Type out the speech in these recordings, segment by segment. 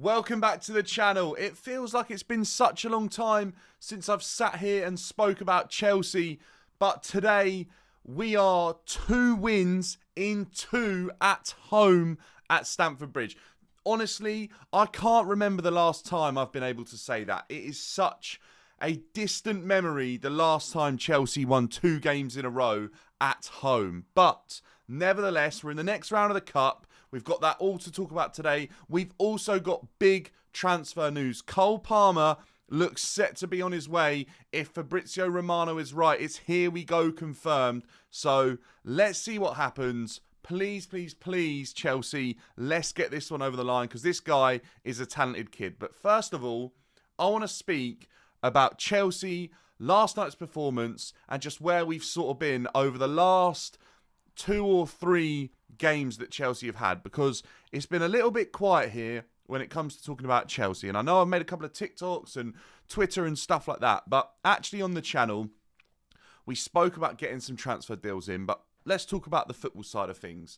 Welcome back to the channel. It feels like it's been such a long time since I've sat here and spoke about Chelsea, but today we are 2 wins in 2 at home at Stamford Bridge. Honestly, I can't remember the last time I've been able to say that. It is such a distant memory, the last time Chelsea won 2 games in a row at home. But nevertheless, we're in the next round of the Cup. We've got that all to talk about today. We've also got big transfer news. Cole Palmer looks set to be on his way. If Fabrizio Romano is right, it's here we go confirmed. So let's see what happens. Please, please, please, Chelsea, let's get this one over the line because this guy is a talented kid. But first of all, I want to speak about Chelsea, last night's performance, and just where we've sort of been over the last 2 or 3 games that Chelsea have had, because it's been a little bit quiet here when it comes to talking about Chelsea. And I know I've made a couple of TikToks and Twitter and stuff like that, but actually on the channel, we spoke about getting some transfer deals in, but let's talk about the football side of things.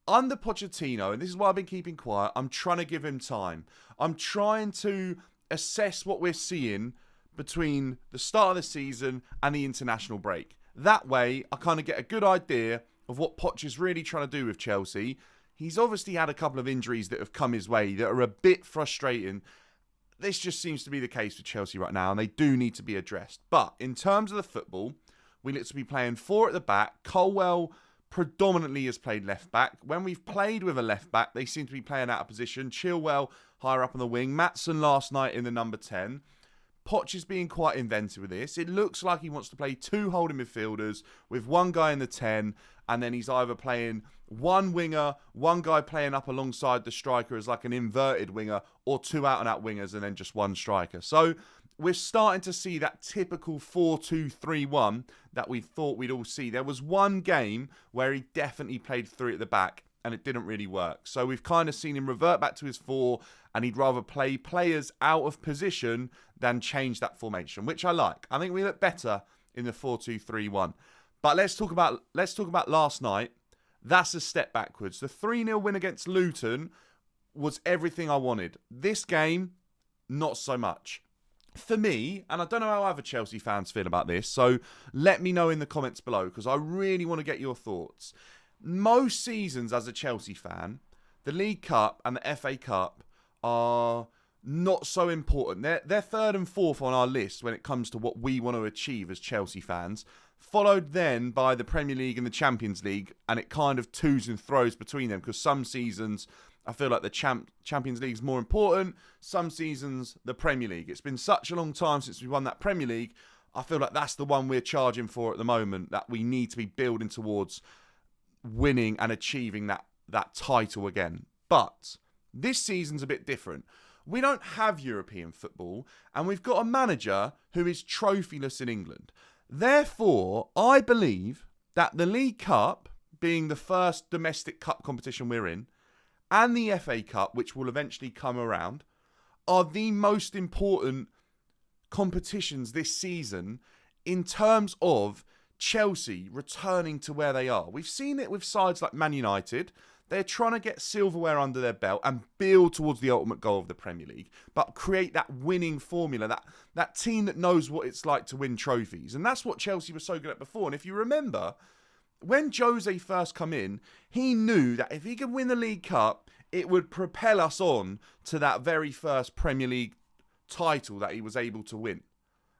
Under Pochettino, and this is why I've been keeping quiet, I'm trying to give him time. I'm trying to assess what we're seeing between the start of the season and the international break. That way, I kind of get a good idea of what Poch is really trying to do with Chelsea. He's obviously had a couple of injuries that have come his way that are a bit frustrating. This just seems to be the case with Chelsea right now, and they do need to be addressed. But in terms of the football, we look to be playing 4 at the back. Colwell predominantly has played left back. When we've played with a left back, they seem to be playing out of position. Chilwell higher up on the wing. Maatson last night in the number 10. Poch is being quite inventive with this. It looks like he wants to play 2 holding midfielders with 1 guy in the 10, and then he's either playing 1 winger, 1 guy playing up alongside the striker as like an inverted winger, or 2 out-and-out wingers and then just 1 striker. So we're starting to see that typical 4-2-3-1 that we thought we'd all see. There was 1 game where he definitely played 3 at the back, and it didn't really work. So we've kind of seen him revert back to his 4, and he'd rather play players out of position than change that formation, which I like. I think we look better in the 4-2-3-1. But let's talk about last night. That's a step backwards. The 3-0 win against Luton was everything I wanted. This game, not so much. For me, and I don't know how other Chelsea fans feel about this, so let me know in the comments below, because I really want to get your thoughts. Most seasons as a Chelsea fan, the League Cup and the FA Cup are not so important. They're 3rd and 4th on our list when it comes to what we want to achieve as Chelsea fans, followed then by the Premier League and the Champions League, and it kind of twos and throws between them, because some seasons I feel like the Champions League is more important, some seasons the Premier League. It's been such a long time since we won that Premier League. I feel like that's the one we're charging for at the moment, that we need to be building towards winning and achieving that title again. But this season's a bit different. We don't have European football, and we've got a manager who is trophyless in England. Therefore, I believe that the League Cup, being the first domestic cup competition we're in, and the FA Cup, which will eventually come around, are the most important competitions this season in terms of Chelsea returning to where they are. We've seen it with sides like Man United. They're trying to get silverware under their belt and build towards the ultimate goal of the Premier League, but create that winning formula, that team that knows what it's like to win trophies. And that's what Chelsea was so good at before. And if you remember, when Jose first come in, he knew that if he could win the League Cup, it would propel us on to that very first Premier League title that he was able to win.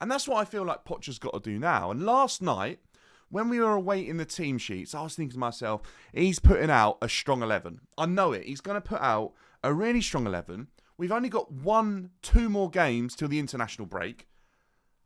And that's what I feel like Poch has got to do now. And last night, when we were awaiting the team sheets, I was thinking to myself, he's putting out a strong 11. I know it. He's going to put out a really strong 11. We've only got 2 more games till the international break.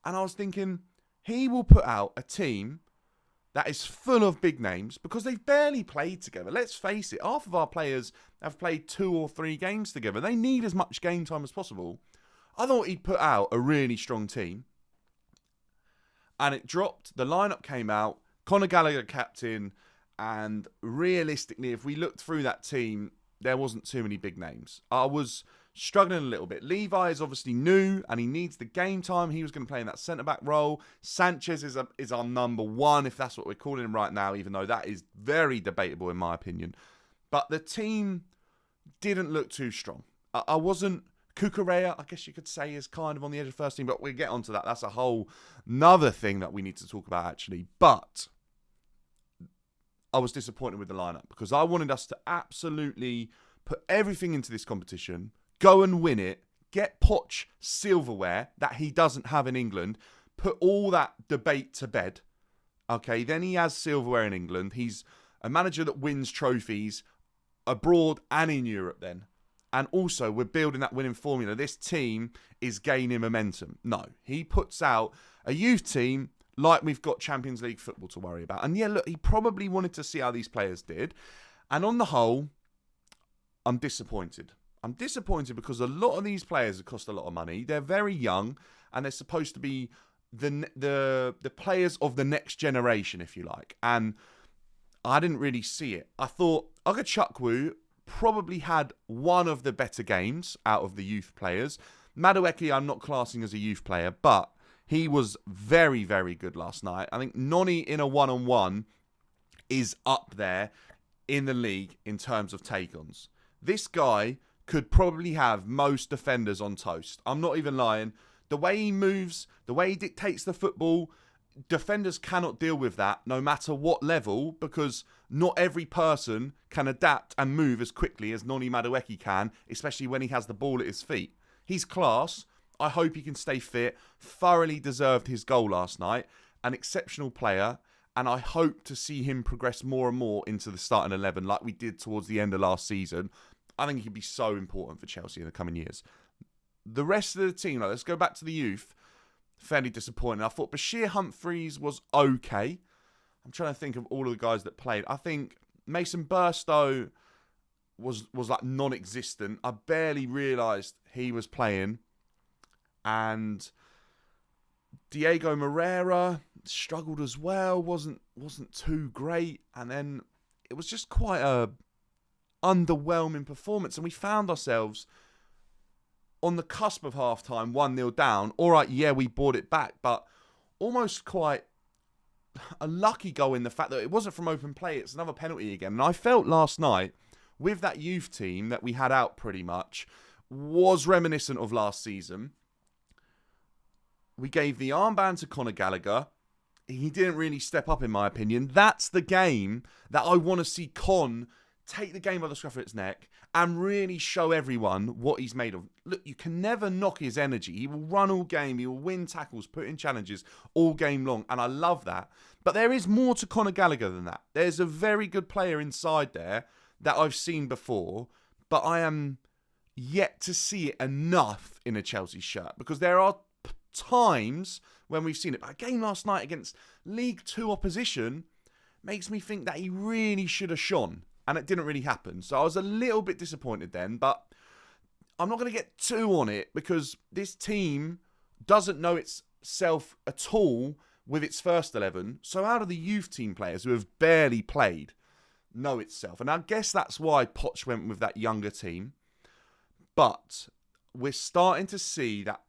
And I was thinking, he will put out a team that is full of big names, because they've barely played together. Let's face it, half of our players have played 2 or 3 games together. They need as much game time as possible. I thought he'd put out a really strong team. And it dropped, the lineup came out, Conor Gallagher captain, and realistically, if we looked through that team, there wasn't too many big names. I was struggling a little bit. Levi is obviously new, and he needs the game time. He was going to play in that centre-back role. Sanchez is our number 1, if that's what we're calling him right now, even though that is very debatable in my opinion. But the team didn't look too strong. I wasn't. Cucurella, I guess you could say, is kind of on the edge of first team, but we'll get onto that. That's a whole nother thing that we need to talk about, actually. But I was disappointed with the lineup because I wanted us to absolutely put everything into this competition, go and win it, get Poch silverware that he doesn't have in England, put all that debate to bed. Okay, then he has silverware in England. He's a manager that wins trophies abroad and in Europe then. And also, we're building that winning formula. This team is gaining momentum. No, he puts out a youth team like we've got Champions League football to worry about. And yeah, look, he probably wanted to see how these players did. And on the whole, I'm disappointed. I'm disappointed because a lot of these players have cost a lot of money. They're very young, and they're supposed to be the players of the next generation, if you like. And I didn't really see it. I thought Ogachukwu probably had one of the better games out of the youth players. Madueke, I'm not classing as a youth player, but he was very, very good last night. I think Noni in a one-on-one is up there in the league in terms of take-ons. This guy could probably have most defenders on toast. I'm not even lying. The way he moves, the way he dictates the football, defenders cannot deal with that no matter what level, because not every person can adapt and move as quickly as Noni Madueke can, especially when he has the ball at his feet. He's class. I hope he can stay fit. Thoroughly deserved his goal last night. An exceptional player. And I hope to see him progress more and more into the starting 11 like we did towards the end of last season. I think he could be so important for Chelsea in the coming years. The rest of the team, let's go back to the youth. Fairly disappointing. I thought Bashir Humphreys was okay. I'm trying to think of all of the guys that played. I think Mason Burstow was like non-existent. I barely realised he was playing. And Diego Moreira struggled as well. Wasn't too great. And then it was just quite a underwhelming performance. And we found ourselves on the cusp of half-time, 1-0 down. All right, yeah, we brought it back, but almost quite a lucky goal in the fact that it wasn't from open play. It's another penalty again. And I felt last night, with that youth team that we had out pretty much, was reminiscent of last season. We gave the armband to Conor Gallagher. He didn't really step up, in my opinion. That's the game that I want to see Con take the game by the scruff of its neck and really show everyone what he's made of. Look, you can never knock his energy. He will run all game. He will win tackles, put in challenges all game long. And I love that. But there is more to Conor Gallagher than that. There's a very good player inside there that I've seen before, but I am yet to see it enough in a Chelsea shirt, because there are times when we've seen it. But a game last night against League 2 opposition makes me think that he really should have shone. And it didn't really happen. So I was a little bit disappointed then. But I'm not going to get too on it, because this team doesn't know itself at all with its first 11. So how do the youth team players who have barely played know itself? And I guess that's why Poch went with that younger team. But we're starting to see that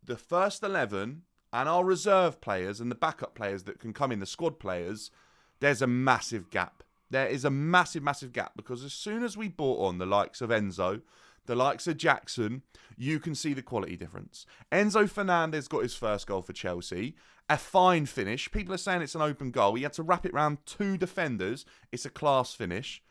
the first 11 and our reserve players and the backup players that can come in, the squad players, there's a massive gap. There is a massive, massive gap, because as soon as we brought on the likes of Enzo, the likes of Jackson, you can see the quality difference. Enzo Fernandez got his first goal for Chelsea. A fine finish. People are saying it's an open goal. He had to wrap it round 2 defenders. It's a class finish.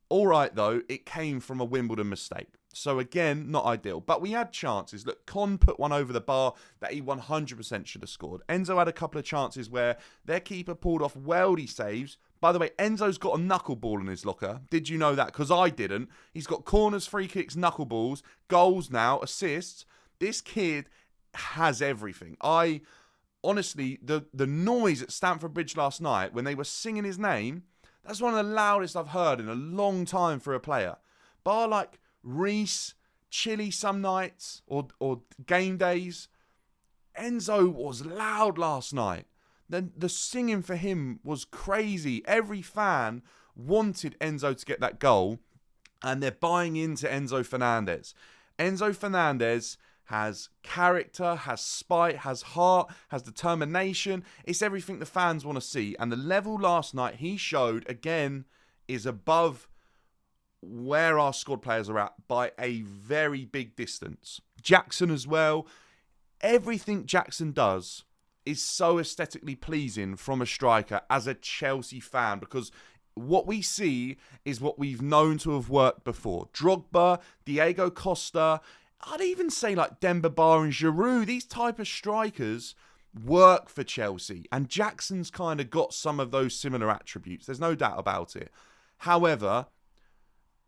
All right, though, it came from a Wimbledon mistake. So, again, not ideal. But we had chances. Look, Con put one over the bar that he 100% should have scored. Enzo had a couple of chances where their keeper pulled off worldy saves. By the way, Enzo's got a knuckleball in his locker. Did you know that? Because I didn't. He's got corners, free kicks, knuckleballs, goals now, assists. This kid has everything. Honestly, the noise at Stamford Bridge last night when they were singing his name, that's one of the loudest I've heard in a long time for a player. Bar like Reece, Chile some nights, or game days, Enzo was loud last night. Then the singing for him was crazy. Every fan wanted Enzo to get that goal, and they're buying into Enzo Fernandez. Enzo Fernandez has character, has spite, has heart, has determination. It's everything the fans want to see. And the level last night he showed, again, is above where our squad players are at by a very big distance. Jackson as well. Everything Jackson does is so aesthetically pleasing from a striker as a Chelsea fan, because what we see is what we've known to have worked before. Drogba, Diego Costa, I'd even say like Demba Ba and Giroud, these type of strikers work for Chelsea. And Jackson's kind of got some of those similar attributes. There's no doubt about it. However,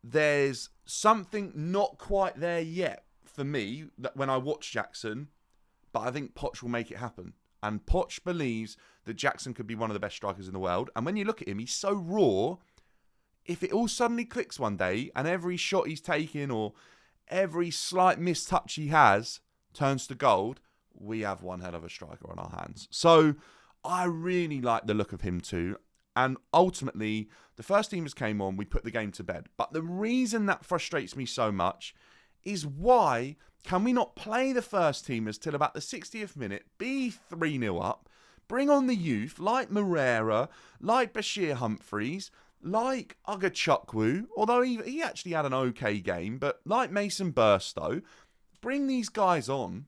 there's something not quite there yet for me that when I watch Jackson, but I think Poch will make it happen. And Poch believes that Jackson could be one of the best strikers in the world. And when you look at him, he's so raw. If it all suddenly clicks one day and every shot he's taking or every slight mistouch he has turns to gold, we have one hell of a striker on our hands. So I really like the look of him too. And ultimately, the first teamers came on, we put the game to bed. But the reason that frustrates me so much is why can we not play the first teamers till about the 60th minute, be 3-0 up, bring on the youth like Moreira, like Bashir Humphreys, like Ugachukwu, although he actually had an okay game, but like Mason Burstow, bring these guys on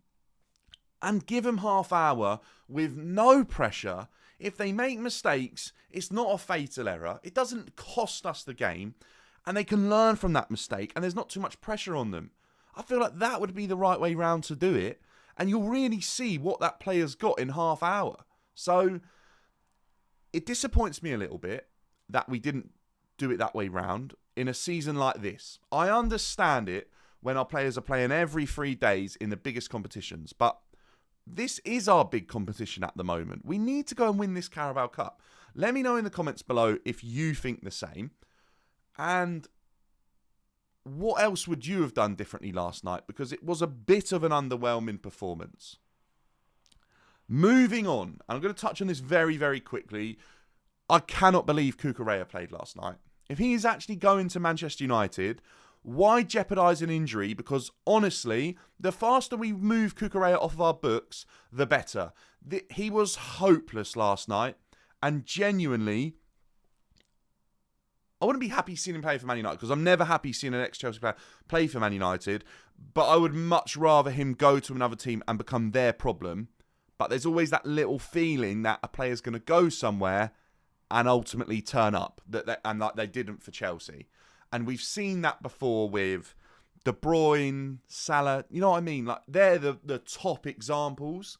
and give them half hour with no pressure. If they make mistakes, it's not a fatal error. It doesn't cost us the game, and they can learn from that mistake, and there's not too much pressure on them. I feel like that would be the right way round to do it, and you'll really see what that player's got in half hour. So it disappoints me a little bit that we didn't do it that way round in a season like this. I understand it when our players are playing every 3 days in the biggest competitions, but this is our big competition at the moment. We need to go and win this Carabao Cup. Let me know in the comments below if you think the same. And what else would you have done differently last night? Because it was a bit of an underwhelming performance. Moving on, and I'm going to touch on this very, very quickly. I cannot believe Cucurella played last night. If he is actually going to Manchester United, why jeopardise an injury? Because honestly, the faster we move Cucurella off of our books, the better. He was hopeless last night, and genuinely, I wouldn't be happy seeing him play for Man United, because I'm never happy seeing an ex-Chelsea player play for Man United, but I would much rather him go to another team and become their problem. But there's always that little feeling that a player's going to go somewhere and ultimately turn up, and like they didn't for Chelsea. And we've seen that before with De Bruyne, Salah, you know what I mean? Like they're the top examples,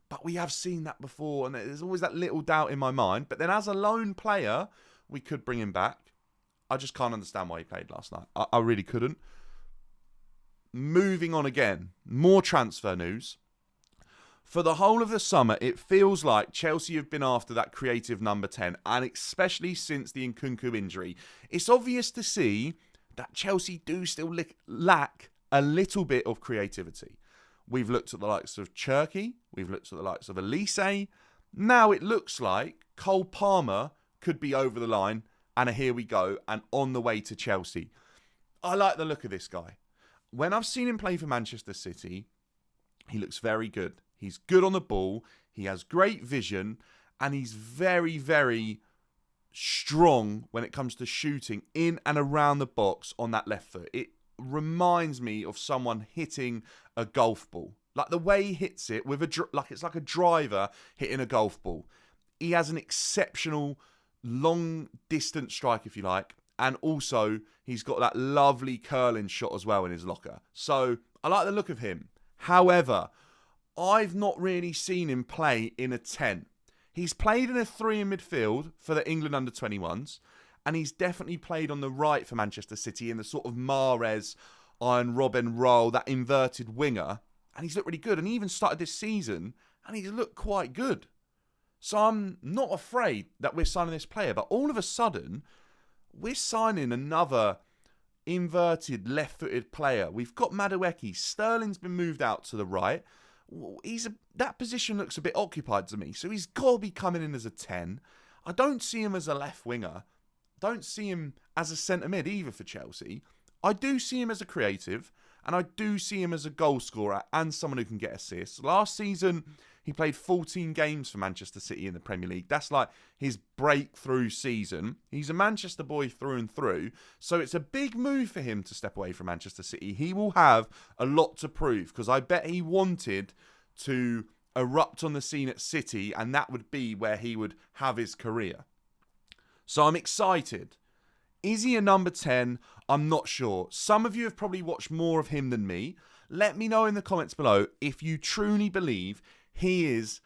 but we have seen that before, and there's always that little doubt in my mind. But then as a lone player, we could bring him back. I just can't understand why he played last night. I really couldn't. Moving on again, more transfer news. For the whole of the summer, it feels like Chelsea have been after that creative number 10, and especially since the Nkunku injury. It's obvious to see that Chelsea do still lack a little bit of creativity. We've looked at the likes of Cherky, we've looked at the likes of Elise. Now it looks like Cole Palmer could be over the line, and here we go, and on the way to Chelsea. I like the look of this guy. When I've seen him play for Manchester City, he looks very good. He's good on the ball, he has great vision, and he's very, very strong when it comes to shooting in and around the box on that left foot. It reminds me of someone hitting a golf ball. Like the way he hits it, with it's like a driver hitting a golf ball. He has an exceptional long distance strike, if you like, and also he's got that lovely curling shot as well in his locker. So I like the look of him. However, I've not really seen him play in a 10. He's played in a 3 in midfield for the England under-21s, and he's definitely played on the right for Manchester City in the sort of Mahrez, Iron Robben role, that inverted winger, and he's looked really good. And he even started this season, and he's looked quite good. So I'm not afraid that we're signing this player, but all of a sudden, we're signing another inverted left-footed player. We've got Madueke. Sterling's been moved out to the right. That position looks a bit occupied to me, so he's got to be coming in as a 10. I don't see him as a left winger. Don't see him as a centre mid either for Chelsea. I do see him as a creative, And I do see him as a goal scorer and someone who can get assists. Last season, he played 14 games for Manchester City in the Premier League. That's like his breakthrough season. He's a Manchester boy through and through. So it's a big move for him to step away from Manchester City. He will have a lot to prove because I bet he wanted to erupt on the scene at City and that would be where he would have his career. So I'm excited. Is he a number 10? I'm not sure. Some of you have probably watched more of him than me. Let me know in the comments below if you truly believe he is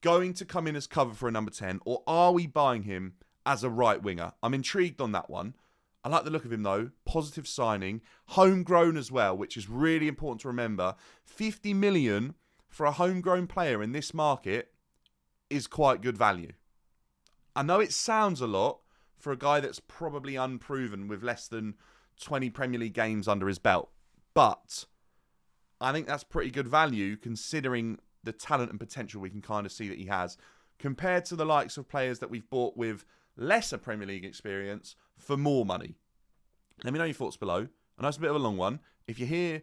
going to come in as cover for a number 10, or are we buying him as a right winger? I'm intrigued on that one. I like the look of him though. Positive signing. Homegrown as well, which is really important to remember. 50 million for a homegrown player in this market is quite good value. I know it sounds a lot for a guy that's probably unproven with less than 20 Premier League games under his belt, but I think that's pretty good value considering the talent and potential we can kind of see that he has compared to the likes of players that we've bought with lesser Premier League experience for more money. Let me know your thoughts below. I know it's a bit of a long one. If you're here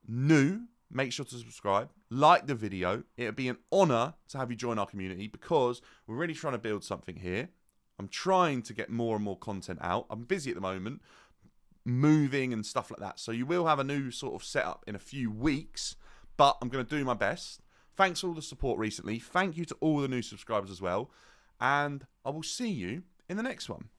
new, make sure to subscribe, like the video. It would be an honour to have you join our community because we're really trying to build something here. I'm trying to get more and more content out. I'm busy at the moment, moving and stuff like that. So you will have a new sort of setup in a few weeks, but I'm going to do my best. Thanks for all the support recently. Thank you to all the new subscribers as well. And I will see you in the next one.